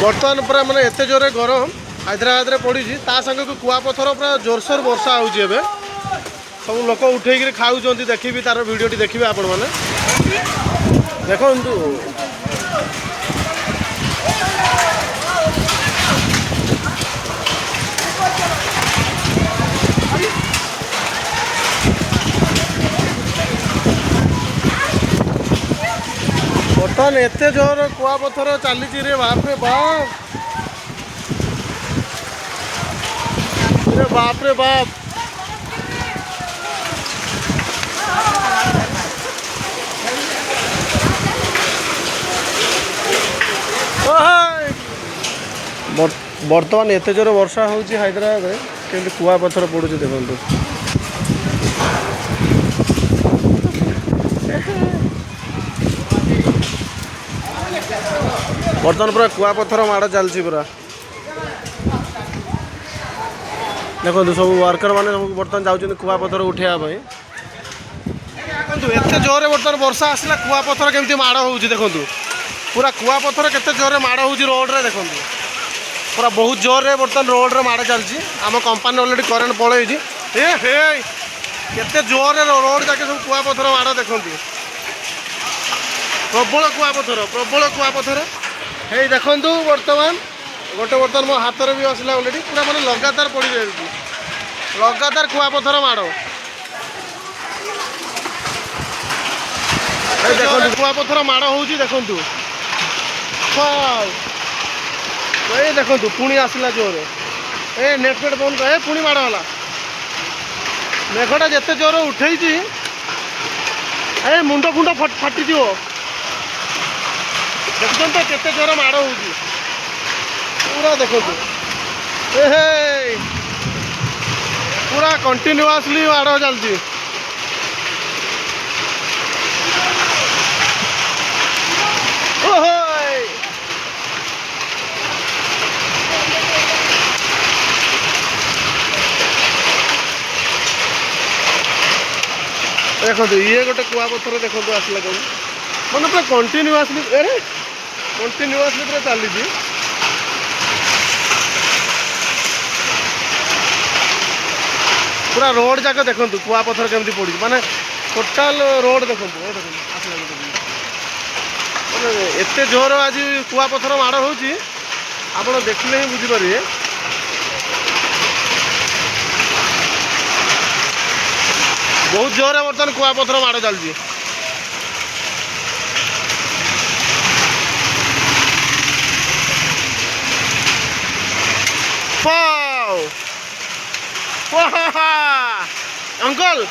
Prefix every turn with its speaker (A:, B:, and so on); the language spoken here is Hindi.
A: बर्तमान पूरा मैंने एत जोरे गरम हैदराबाद पड़ी संगे को कुआपथर पूरा जोरसोर वर्षा हो सब लोक उठे खाऊँ देखी तार भिडटी देखिए आपण मैंने देखु बर्तमान एत जोर कुआपथर चली रे बाप रे बाप बाप रे बाप बर्तमान एत जोर वर्षा हो हैदराबाद के कुआपथर पड़ू देखो बर्तमान पूरा कुआपथर माड़ चलती पूरा देखो सब वर्कर मैंने सब बर्तमान जाऊँ कुआपथर उठाई एत जोर बर्तमान वर्षा आसला कुआपथर केमती माड़ हो देखो पूरा कुआपथर केते जोर माड़ हो रोड्रे देखो पूरा बहुत जोर रे बर्तमान रोड रे माड़ चलती आम कंपानी अलरेडी करेन्ट पलैी केते जोर रोड जाके सब कुआपथर माड़ देखती प्रबल कुआपथर हे देखु बर्तमान गोटे बर्तमान मो हाथ में भी आसला अलरेडी पूरा मैंने लगातार पड़ जाए लगातार कुआपथर माड़ देखो कुआपथर माड़ हो देखु ये देखो पुणी आसला जोर ए नेटपेट बंद कर पुणी माड़ला मेघटा जिते जोर उठे ए मुंड फुंड फाटी देखते तो केते जोर माड़ हो पूरा देखो पूरा कंटिन्यूअसली माड़ चलती देखो ये गोटे कुआपथर देखो आसला कौन मैंने पूरा कंटिन्यूअसली अरे कंटिन्यूअसली पूरा चली पूरा रोड जाक देखो कुआपथर केमती पड़ी माने टोटाल रोड देखो एत जोर आज कुआपथर माड़ हो आप देखने ही बुझीपारे बहुत जोर है बर्तमान कुआपथर माड़ चलती अंकल